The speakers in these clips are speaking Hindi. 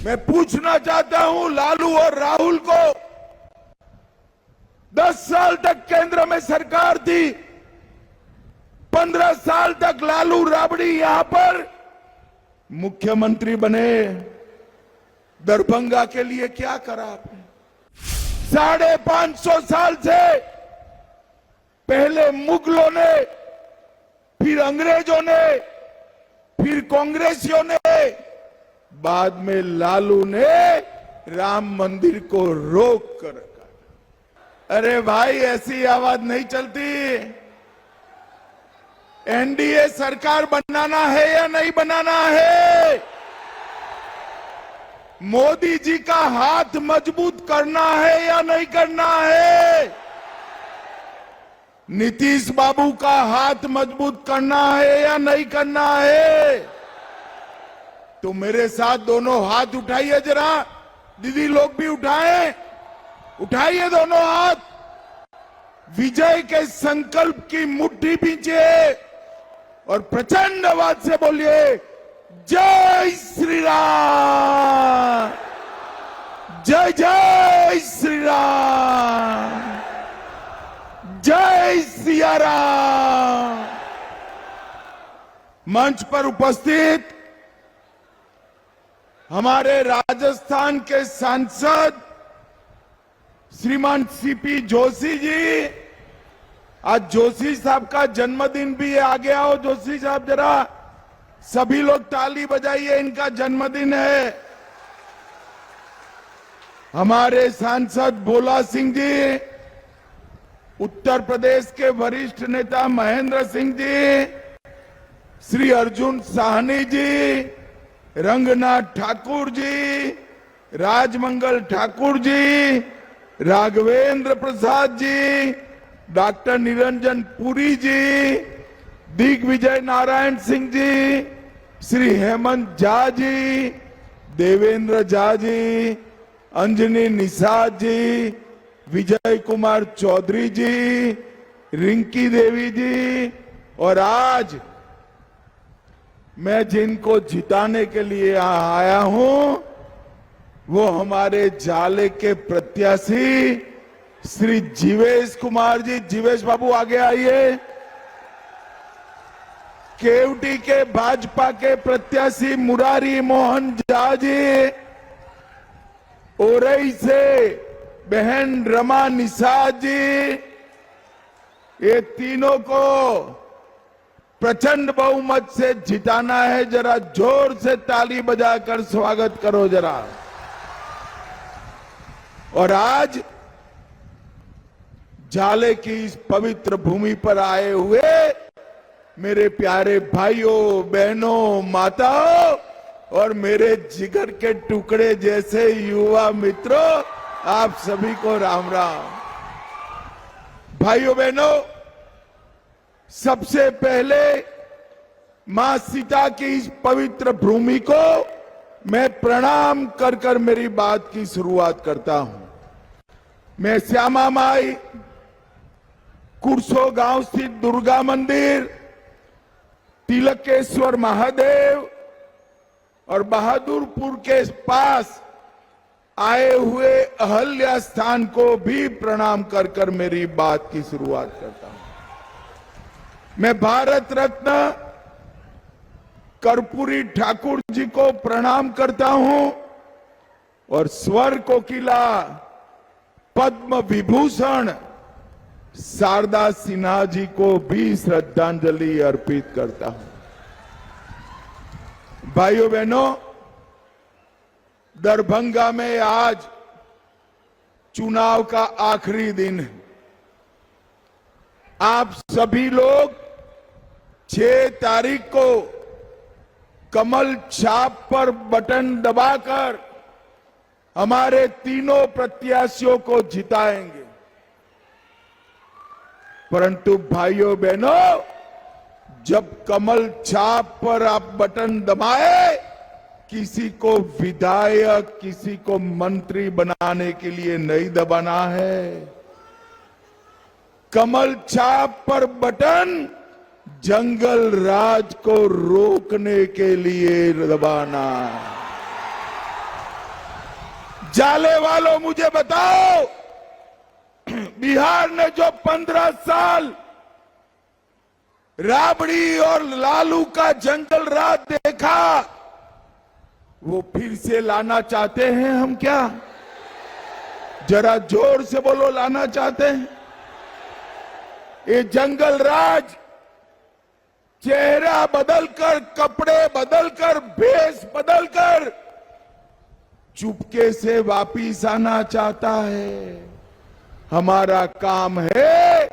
मैं पूछना चाहता हूं लालू और राहुल को, 10 साल तक केंद्र में सरकार थी, 15 साल तक लालू राबड़ी यहां पर मुख्यमंत्री बने, दरभंगा के लिए क्या करा आपने? 550 साल से पहले मुगलों ने, फिर अंग्रेजों ने, फिर कांग्रेसियों ने, बाद में लालू ने राम मंदिर को रोक कर रखा। अरे भाई, ऐसी आवाज नहीं चलती। एनडीए सरकार बनाना है या नहीं बनाना है? मोदी जी का हाथ मजबूत करना है या नहीं करना है? नीतीश बाबू का हाथ मजबूत करना है या नहीं करना है? तो मेरे साथ दोनों हाथ उठाइए जरा, दीदी लोग भी उठाएं, उठाइए दोनों हाथ, विजय के संकल्प की मुट्ठी पीछे और प्रचंड आवाज से बोलिए, जय श्री राम, जय जय श्री राम, जय सिया राम। मंच पर उपस्थित हमारे राजस्थान के सांसद श्रीमान सीपी जोशी जी, आज जोशी साहब का जन्मदिन भी है, आगे आओ जोशी साहब जरा, सभी लोग ताली बजाइए, इनका जन्मदिन है। हमारे सांसद भोला सिंह जी, उत्तर प्रदेश के वरिष्ठ नेता महेंद्र सिंह जी, श्री अर्जुन साहनी जी, रंगनाथ ठाकुर जी, राजमंगल ठाकुर जी, राघवेंद्र प्रसाद जी, डॉक्टर निरंजन पुरी जी, दिग्विजय नारायण सिंह जी, श्री हेमंत झा जी, देवेंद्र झा जी, अंजनी निषाद जी, विजय कुमार चौधरी जी, रिंकी देवी जी, और आज मैं जिनको जिताने के लिए आया हूं वो हमारे जाले के प्रत्याशी श्री जीवेश कुमार जी। जीवेश बाबू आगे आइए। केवटी के भाजपा के प्रत्याशी मुरारी मोहन झा जी, ओरई से बहन रमा निषाद जी, ये तीनों को प्रचंड बहुमत से जिताना है। जरा जोर से ताली बजाकर स्वागत करो जरा। और आज जाले की इस पवित्र भूमि पर आए हुए मेरे प्यारे भाइयों, बहनों, माताओं और मेरे जिगर के टुकड़े जैसे युवा मित्रों, आप सभी को राम राम। भाइयों बहनों, सबसे पहले मां सीता की इस पवित्र भूमि को मैं प्रणाम कर कर मेरी बात की शुरुआत करता हूं। मैं श्यामा माई, कुरसो गांव स्थित दुर्गा मंदिर, तिलकेश्वर महादेव और बहादुरपुर के पास आए हुए अहल्या स्थान को भी प्रणाम कर कर मेरी बात की शुरुआत करता हूं। मैं भारत रत्न कर्पूरी ठाकुर जी को प्रणाम करता हूं और स्वर कोकिला पद्म विभूषण शारदा सिन्हा जी को भी श्रद्धांजलि अर्पित करता हूं। भाइयों बहनों, दरभंगा में आज चुनाव का आखिरी दिन है। आप सभी लोग 6 तारीख को कमल छाप पर बटन दबाकर हमारे तीनों प्रत्याशियों को जिताएंगे। परंतु भाइयों बहनों, जब कमल छाप पर आप बटन दबाए, किसी को विधायक, किसी को मंत्री बनाने के लिए नहीं दबाना है। कमल छाप पर बटन जंगल राज को रोकने के लिए दबाना। जाले वालों मुझे बताओ, बिहार ने जो 15 साल राबड़ी और लालू का जंगल राज देखा, वो फिर से लाना चाहते हैं हम क्या? जरा जोर से बोलो, लाना चाहते हैं? ये जंगल राज चेहरा बदलकर, कपड़े बदलकर, भेष बदलकर चुपके से वापिस आना चाहता है। हमारा काम है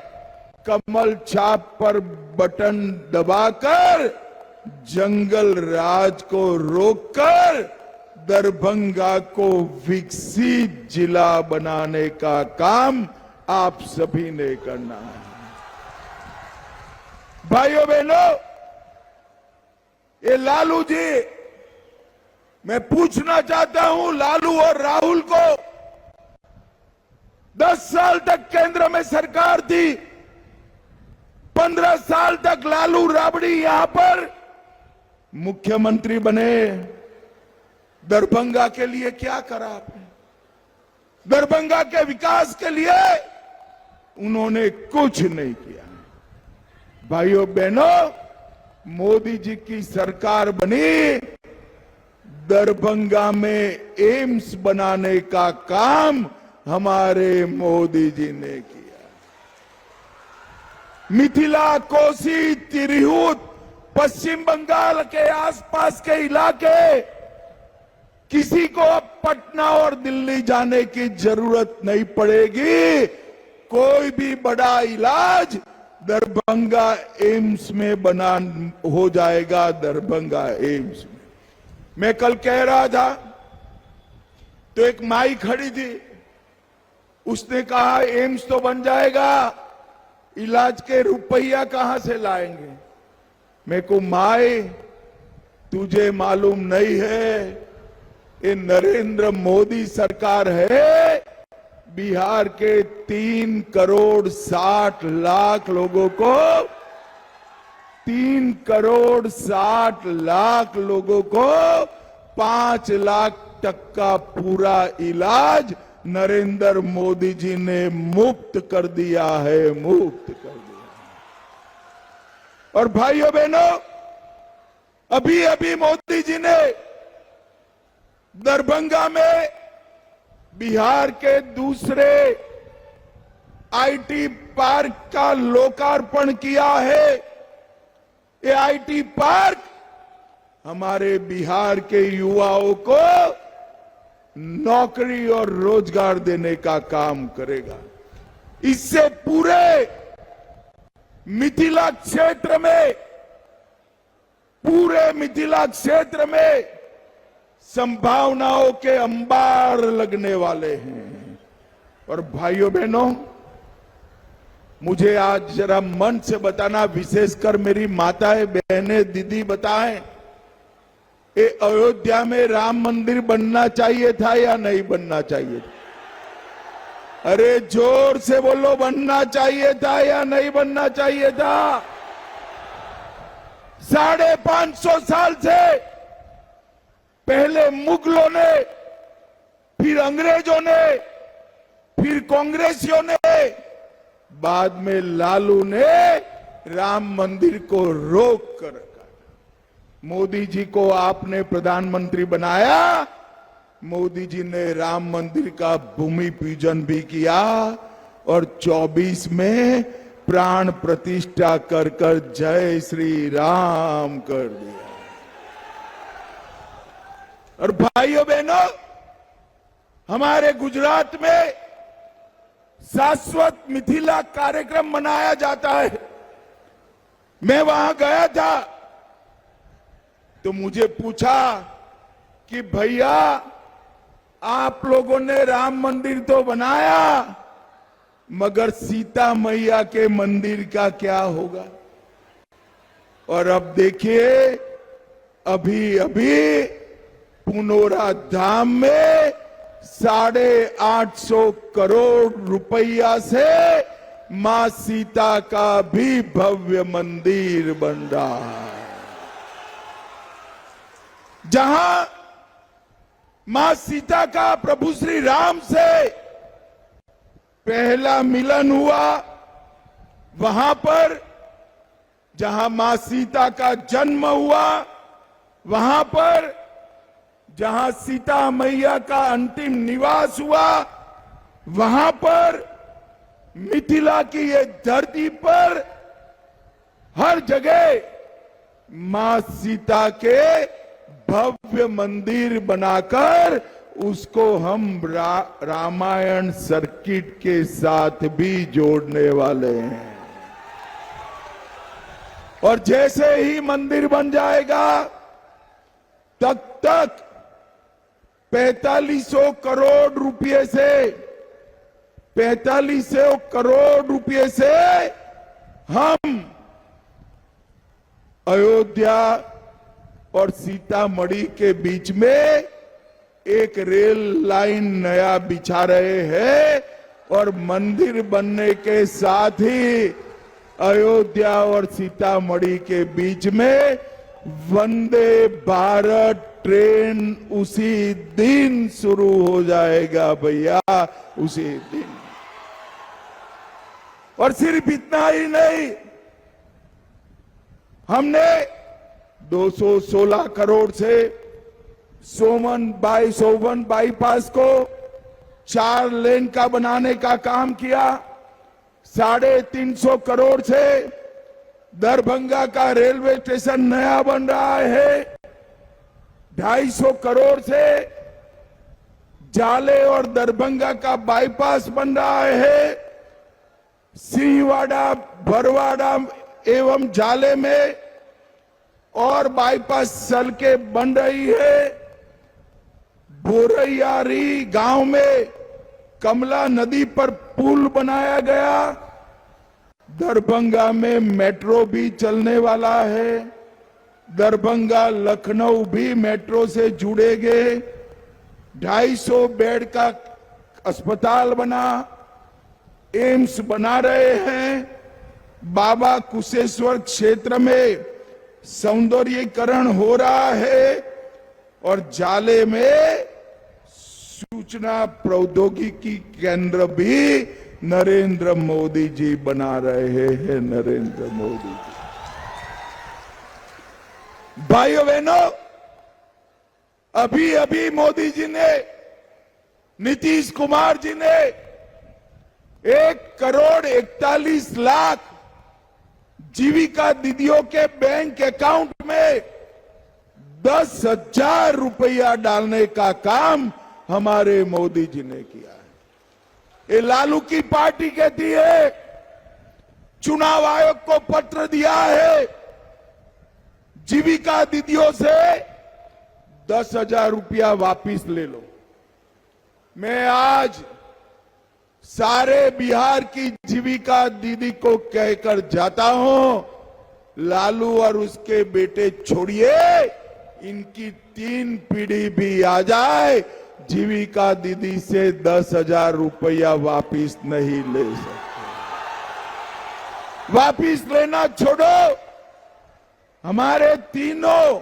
कमल छाप पर बटन दबाकर जंगल राज को रोककर दरभंगा को विकसित जिला बनाने का काम आप सभी ने करना है। भाइयों बहनों, ये लालू जी, मैं पूछना चाहता हूं लालू और राहुल को, 10 साल तक केंद्र में सरकार थी, 15 साल तक लालू राबड़ी यहां पर मुख्यमंत्री बने। दरभंगा के लिए क्या करा आपने? दरभंगा के विकास के लिए उन्होंने कुछ नहीं किया। भाइयों बहनों, मोदी जी की सरकार बनी, दरभंगा में एम्स बनाने का काम हमारे मोदी जी ने किया। मिथिला, कोसी, तिरहुत, पश्चिम बंगाल के आसपास के इलाके, किसी को अब पटना और दिल्ली जाने की जरूरत नहीं पड़ेगी। कोई भी बड़ा इलाज दरभंगा एम्स में बना हो जाएगा। दरभंगा एम्स में मैं कल कह रहा था तो एक माई खड़ी थी, उसने कहा एम्स तो बन जाएगा, इलाज के रुपया कहां से लाएंगे? मैं को माई, तुझे मालूम नहीं है, ये नरेंद्र मोदी सरकार है, बिहार के 3 करोड़ 60 लाख लोगों को 3 करोड़ 60 लाख लोगों को 5 लाख तक का पूरा इलाज नरेंद्र मोदी जी ने मुफ्त कर दिया है, मुफ्त कर दिया। और भाइयों बहनों, अभी अभी मोदी जी ने दरभंगा में बिहार के दूसरे आईटी पार्क का लोकार्पण किया है। ये आईटी पार्क हमारे बिहार के युवाओं को नौकरी और रोजगार देने का काम करेगा। इससे पूरे मिथिला क्षेत्र में, पूरे मिथिला क्षेत्र में संभावनाओं के अंबार लगने वाले हैं। और भाइयों बहनों, मुझे आज जरा मन से बताना, विशेषकर मेरी माताएं, बहनें, दीदी बताएं, ये अयोध्या में राम मंदिर बनना चाहिए था या नहीं बनना चाहिए था? अरे जोर से बोलो, बनना चाहिए था या नहीं बनना चाहिए था? 550 साल से पहले मुगलों ने, फिर अंग्रेजों ने, फिर कांग्रेसियों ने, बाद में लालू ने राम मंदिर को रोक कर रखा। मोदी जी को आपने प्रधानमंत्री बनाया, मोदी जी ने राम मंदिर का भूमि पूजन भी किया और 24 में प्राण प्रतिष्ठा कर कर जय श्री राम कर दिया। और भाइयों बहनों, हमारे गुजरात में शाश्वत मिथिला कार्यक्रम मनाया जाता है। मैं वहां गया था तो मुझे पूछा कि भैया, आप लोगों ने राम मंदिर तो बनाया, मगर सीता मैया के मंदिर का क्या होगा? और अब देखिए, अभी अभी पुनौरा धाम में 850 करोड़ रुपया से मां सीता का भी भव्य मंदिर बन रहा है, जहां मां सीता का प्रभु श्री राम से पहला मिलन हुआ, वहां पर जहां मां सीता का जन्म हुआ, वहां पर जहां सीता मैया का अंतिम निवास हुआ, वहां पर मिथिला की ये धरती पर हर जगह मां सीता के भव्य मंदिर बनाकर उसको हम रामायण सर्किट के साथ भी जोड़ने वाले हैं। और जैसे ही मंदिर बन जाएगा तब तक 4500 करोड़ रुपए से 4500 करोड़ रुपए से हम अयोध्या और सीतामढ़ी के बीच में एक रेल लाइन नया बिछा रहे हैं और मंदिर बनने के साथ ही अयोध्या और सीतामढ़ी के बीच में वंदे भारत ट्रेन उसी दिन शुरू हो जाएगा भैया, उसी दिन। और सिर्फ इतना ही नहीं, हमने 216 करोड़ से सोवन बाईपास को 4 लेन का बनाने का काम किया। 350 करोड़ से दरभंगा का रेलवे स्टेशन नया बन रहा है। 250 करोड़ से जाले और दरभंगा का बाईपास बन रहा है। सिंहवाड़ा, बरवाड़ा एवं जाले में और बाईपास सड़कें बन रही है। बोरैयारी गांव में कमला नदी पर पुल बनाया गया। दरभंगा में मेट्रो भी चलने वाला है। दरभंगा लखनऊ भी मेट्रो से जुड़ेंगे। 250 बेड का अस्पताल बना, एम्स बना रहे हैं। बाबा कुशेश्वर क्षेत्र में सौंदर्यीकरण हो रहा है और जाले में सूचना प्रौद्योगिकी केंद्र भी नरेंद्र मोदी जी बना रहे हैं। नरेंद्र मोदी जी। भाइयों बहनों, अभी अभी मोदी जी ने, नीतीश कुमार जी ने 1,41,00,000 जीविका दीदियों के बैंक अकाउंट में 10,000 रुपया डालने का काम हमारे मोदी जी ने किया है। ये लालू की पार्टी कहती है, चुनाव आयोग को पत्र दिया है, जीविका दीदियों से 10,000 रुपया वापिस ले लो। मैं आज सारे बिहार की जीविका दीदी को कहकर जाता हूं, लालू और उसके बेटे छोड़िए, इनकी 3 पीढ़ी भी आ जाए, जीविका दीदी से 10,000 रुपया वापिस नहीं ले सकते। वापिस लेना छोड़ो, हमारे तीनों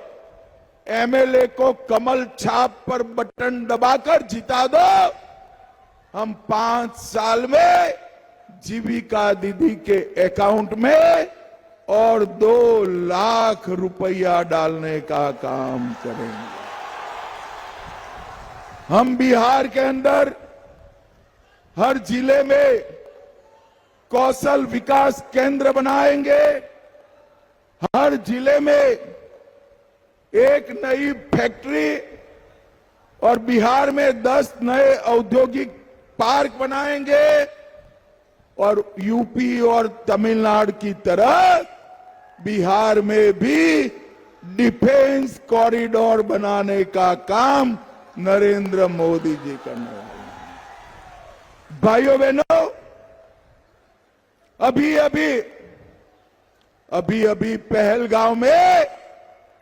एमएलए को कमल छाप पर बटन दबाकर जिता दो। हम 5 साल में जीविका दीदी के अकाउंट में और 2 लाख रुपया डालने का काम करेंगे। हम बिहार के अंदर हर जिले में कौशल विकास केंद्र बनाएंगे। हर जिले में एक नई फैक्ट्री और बिहार में 10 नए औद्योगिक पार्क बनाएंगे और यूपी और तमिलनाडु की तरह बिहार में भी डिफेंस कॉरिडोर बनाने का काम नरेंद्र मोदी जी करने वाले हैं। भाइयों बहनों, अभी अभी पहलगांव में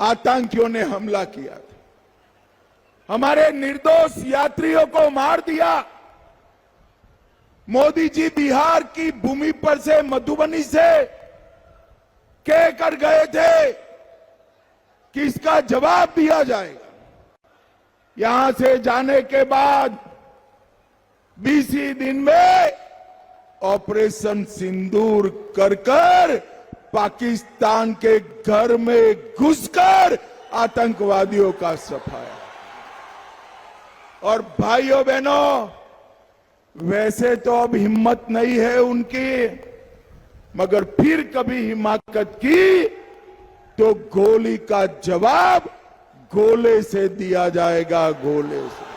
आतंकियों ने हमला किया था, हमारे निर्दोष यात्रियों को मार दिया। मोदी जी बिहार की भूमि पर से, मधुबनी से कह कर गए थे कि इसका जवाब दिया जाएगा। यहां से जाने के बाद 20 ही दिन में ऑपरेशन सिंदूर कर पाकिस्तान के घर में घुसकर आतंकवादियों का सफाया। और भाइयों बहनों, वैसे तो अब हिम्मत नहीं है उनकी, मगर फिर कभी हिमाकत की तो गोली का जवाब गोले से दिया जाएगा, गोले से।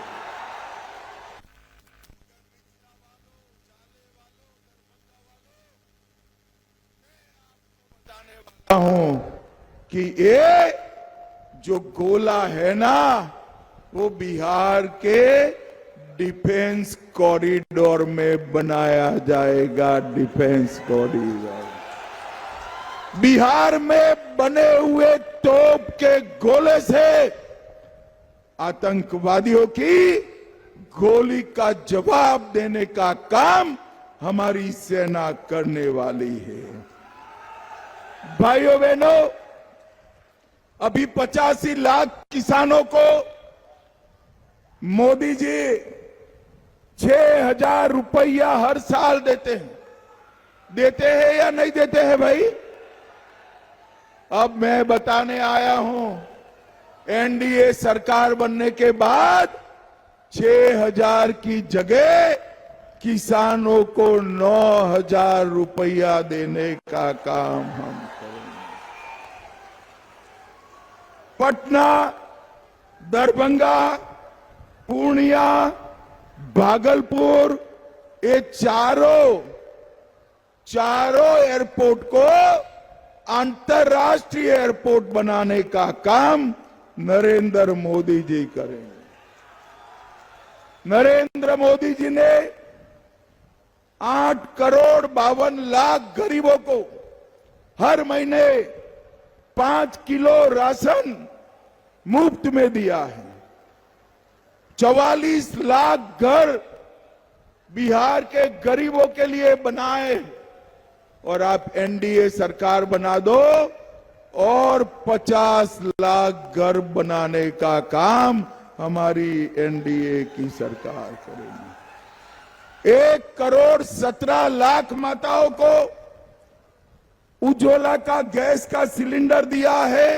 हूं कि ये जो गोला है ना, वो बिहार के डिफेंस कॉरिडोर में बनाया जाएगा, डिफेंस कॉरिडोर। बिहार में बने हुए तोप के गोले से आतंकवादियों की गोली का जवाब देने का काम हमारी सेना करने वाली है। भाइयों बहनों, अभी 85 लाख किसानों को मोदी जी 6,000 रुपया हर साल देते हैं या नहीं देते हैं भाई? अब मैं बताने आया हूं, एनडीए सरकार बनने के बाद 6,000 की जगह किसानों को 9,000 रुपया देने का काम हम करेंगे। पटना, दरभंगा, पूर्णिया, भागलपुर, ये चारों एयरपोर्ट को अंतर्राष्ट्रीय एयरपोर्ट बनाने का काम नरेंद्र मोदी जी करेंगे। नरेंद्र मोदी जी ने 8 करोड़ 52 लाख गरीबों को हर महीने 5 किलो राशन मुफ्त में दिया है। 44 लाख घर बिहार के गरीबों के लिए बनाए, और आप एनडीए सरकार बना दो और 50 लाख घर बनाने का काम हमारी एनडीए की सरकार करेगी। 1 करोड़ 17 लाख माताओं को उज्ज्वला का गैस का सिलेंडर दिया है।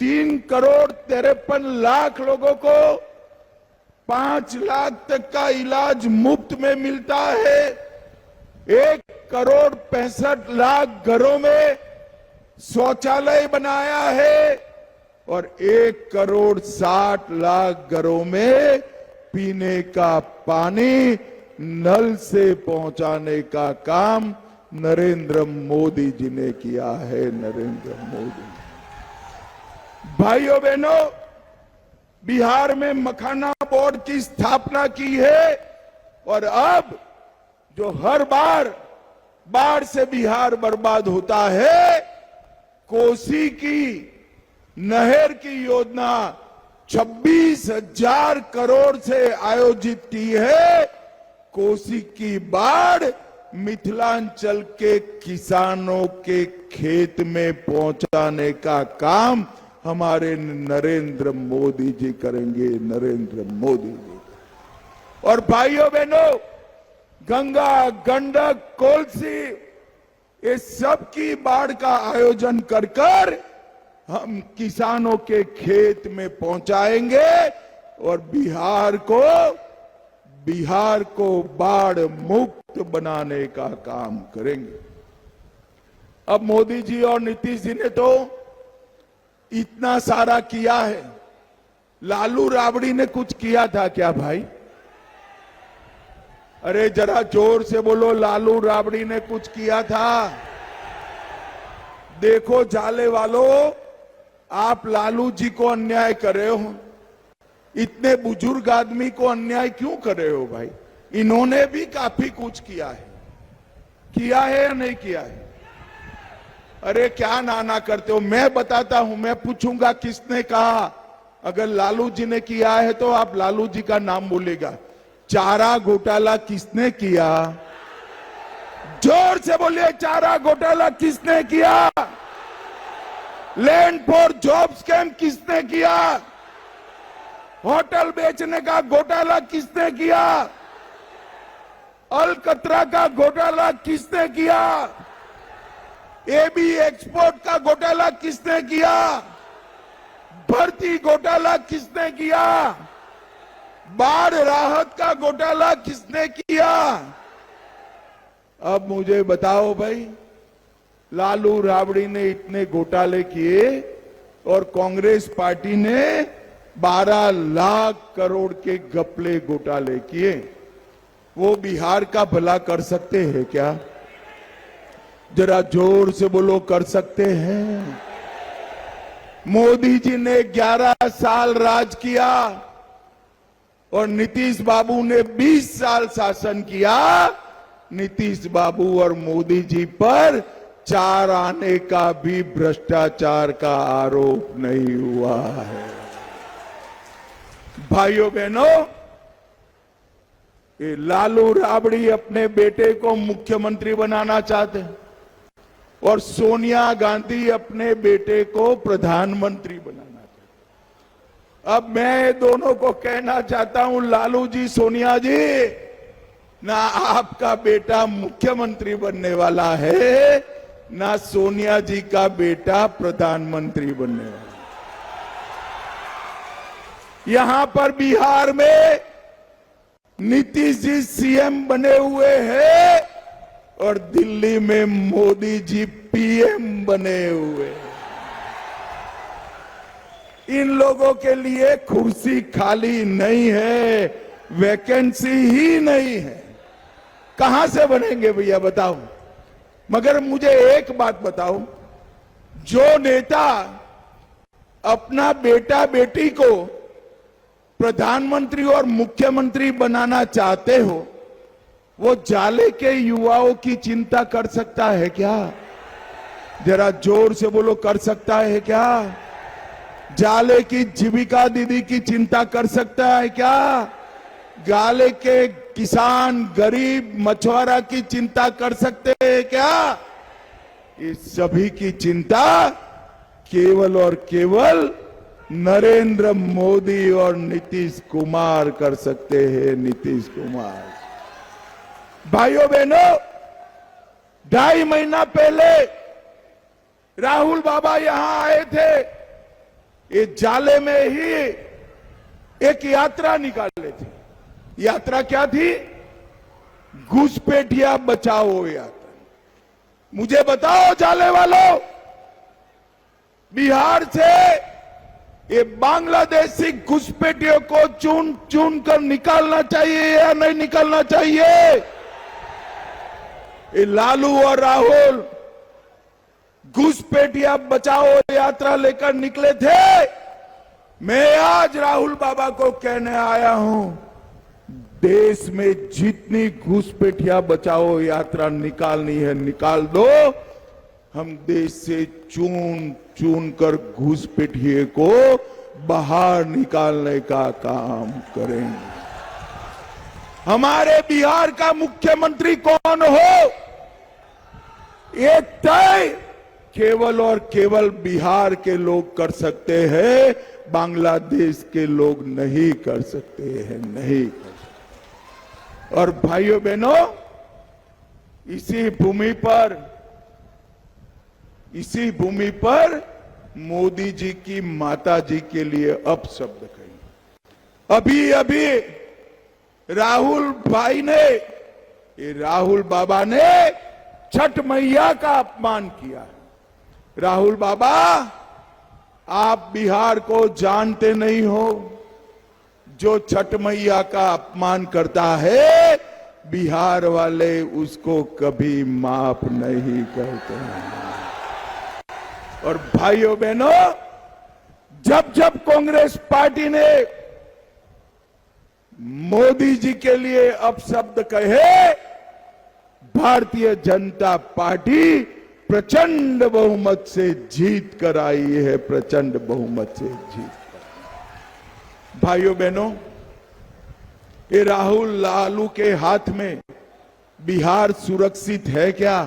3 करोड़ 53 लाख लोगों को 5 लाख तक का इलाज मुफ्त में मिलता है। 1 करोड़ 65 लाख घरों में शौचालय बनाया है, और 1 करोड़ 60 लाख घरों में पीने का पानी नल से पहुंचाने का काम नरेंद्र मोदी जी ने किया है। नरेंद्र मोदी। भाइयों बहनों, बिहार में मखाना बोर्ड की स्थापना की है, और अब जो हर बार बाढ़ से बिहार बर्बाद होता है, कोसी की नहर की योजना 26,000 करोड़ से आयोजित की है। कोसी की बाढ़ मिथिलांचल के किसानों के खेत में पहुंचाने का काम हमारे नरेंद्र मोदी जी करेंगे, नरेंद्र मोदी जी। और भाइयों बहनों, गंगा, गंडक, कोसी, ये सब की बाढ़ का आयोजन कर हम किसानों के खेत में पहुंचाएंगे, और बिहार को बाढ़ मुक्त बनाने का काम करेंगे। अब मोदी जी और नीतीश जी ने तो इतना सारा किया है, लालू राबड़ी ने कुछ किया था क्या भाई? अरे जरा जोर से बोलो, लालू राबड़ी ने कुछ किया था? देखो जाले वालों, आप लालू जी को अन्याय कर रहे हो। इतने बुजुर्ग आदमी को अन्याय क्यों कर रहे हो भाई? इन्होंने भी काफी कुछ किया है या नहीं किया है? अरे क्या नाना करते हो? मैं बताता हूं, मैं पूछूंगा किसने कहा। अगर लालू जी ने किया है तो आप लालू जी का नाम बोलेगा। चारा घोटाला किसने किया? जोर से बोलिए, चारा घोटाला किसने किया? लैंड फॉर जॉब स्कैम किसने किया? होटल बेचने का घोटाला किसने किया? अलकतरा का घोटाला किसने किया? एबी एक्सपोर्ट का घोटाला किसने किया? भर्ती घोटाला किसने किया? बाढ़ राहत का घोटाला किसने किया? अब मुझे बताओ भाई, लालू राबड़ी ने इतने घोटाले किए और कांग्रेस पार्टी ने 12 लाख करोड़ के घपले घोटाले किए। वो बिहार का भला कर सकते हैं क्या? जरा जोर से बोलो, कर सकते हैं? मोदी जी ने 11 साल राज किया और नीतीश बाबू ने 20 साल शासन किया। नीतीश बाबू और मोदी जी पर 4 आने का भी भ्रष्टाचार का आरोप नहीं हुआ है। भाइयों बहनों, ये लालू राबड़ी अपने बेटे को मुख्यमंत्री बनाना चाहते हैं और सोनिया गांधी अपने बेटे को प्रधानमंत्री बनाना चाहते हैं। अब मैं दोनों को कहना चाहता हूं, लालू जी, सोनिया जी, ना आपका बेटा मुख्यमंत्री बनने वाला है, ना सोनिया जी का बेटा प्रधानमंत्री बनने वाला। यहां पर बिहार में नीतीश जी सीएम बने हुए हैं और दिल्ली में मोदी जी पीएम बने हुए हैं। इन लोगों के लिए कुर्सी खाली नहीं है, वैकेंसी ही नहीं है। कहां से बनेंगे भैया बताओ? मगर मुझे एक बात बताओ, जो नेता अपना बेटा बेटी को प्रधानमंत्री और मुख्यमंत्री बनाना चाहते हो, वो जाले के युवाओं की चिंता कर सकता है क्या? जरा जोर से बोलो, कर सकता है क्या? जाले की जीविका दीदी की चिंता कर सकता है क्या? गाले के किसान, गरीब, मछुआरा की चिंता कर सकते हैं क्या? इस सभी की चिंता केवल और केवल नरेंद्र मोदी और नीतीश कुमार कर सकते हैं। नीतीश कुमार। भाइयों बहनों, 2.5 महीना पहले राहुल बाबा यहां आए थे। ये जाले में ही एक यात्रा निकाले थे। यात्रा क्या थी? घुसपैठिया बचाओ यात्रा। मुझे बताओ जाले वालों, बिहार से ये बांग्लादेशी घुसपैठियों को चुन चुन कर निकालना चाहिए या नहीं निकालना चाहिए? ये लालू और राहुल घुसपैठिया बचाओ यात्रा लेकर निकले थे। मैं आज राहुल बाबा को कहने आया हूं, देश में जितनी घुसपैठिया बचाओ यात्रा निकालनी है निकाल दो। हम देश से चुन चुन कर घुसपैठिए को बाहर निकालने का काम करेंगे। हमारे बिहार का मुख्यमंत्री कौन हो, ये तय केवल और केवल बिहार के लोग कर सकते हैं, बांग्लादेश के लोग नहीं कर सकते हैं, नहीं कर सकते। और भाइयों बहनों, इसी भूमि पर मोदी जी की माता जी के लिए अपशब्द कही। अभी अभी राहुल बाबा ने छठ मैया का अपमान किया। राहुल बाबा, आप बिहार को जानते नहीं हो। जो छठ मैया का अपमान करता है, बिहार वाले उसको कभी माफ नहीं करते हैं। और भाइयों बहनों, जब जब कांग्रेस पार्टी ने मोदी जी के लिए अपशब्द कहे, भारतीय जनता पार्टी प्रचंड बहुमत से जीत कर आई है, प्रचंड बहुमत से जीत कर। भाइयों बहनों, ये राहुल लालू के हाथ में बिहार सुरक्षित है क्या?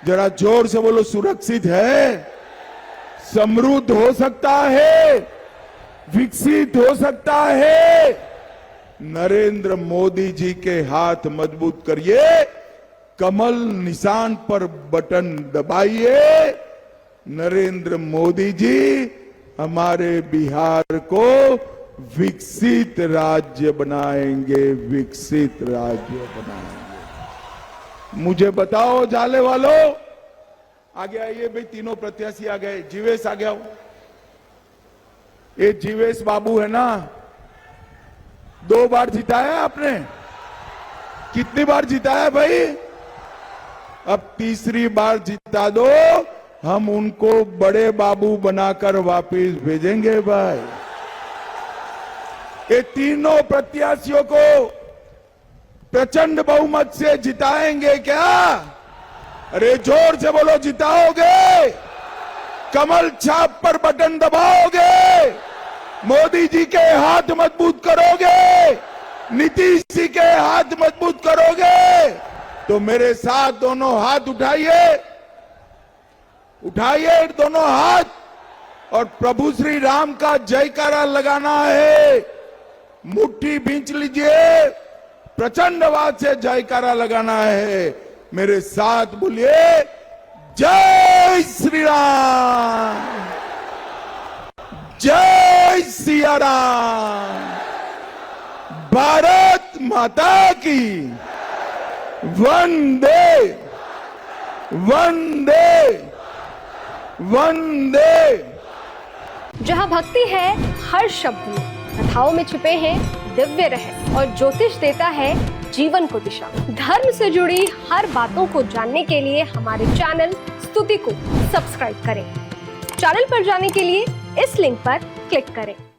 जरा जोर से बोलो, सुरक्षित है? समृद्ध हो सकता है? विकसित हो सकता है। नरेंद्र मोदी जी के हाथ मजबूत करिए, कमल निशान पर बटन दबाइए। नरेंद्र मोदी जी हमारे बिहार को विकसित राज्य बनाएंगे, विकसित राज्य बनाएंगे। मुझे बताओ जाले वालों, आगे आइए भाई, तीनों प्रत्याशी आ गए। जीवेश आ गया हो, ये जीवेश बाबू है ना, 2 बार जिताया आपने, कितनी बार जिताया भाई? अब तीसरी बार जिता दो, हम उनको बड़े बाबू बनाकर वापस भेजेंगे भाई। ये तीनों प्रत्याशियों को प्रचंड बहुमत से जिताएंगे क्या? अरे जोर से बोलो, जिताओगे? कमल छाप पर बटन दबाओगे? मोदी जी के हाथ मजबूत करोगे? नीतीश जी के हाथ मजबूत करोगे? तो मेरे साथ दोनों हाथ उठाइए, उठाइए दोनों हाथ, और प्रभु श्री राम का जयकारा लगाना है। मुट्ठी भींच लीजिए, प्रचंड आवाज से जयकारा लगाना है। मेरे साथ बोलिए, जय श्री राम, जय सिया राम, भारत माता की वंदे वंदे वंदे। जहाँ भक्ति है हर शब्द में, कथाओं में छुपे हैं दिव्य रहस्य, और ज्योतिष देता है जीवन को दिशा। धर्म से जुड़ी हर बातों को जानने के लिए हमारे चैनल स्तुति को सब्सक्राइब करें। चैनल पर जाने के लिए इस लिंक पर क्लिक करें।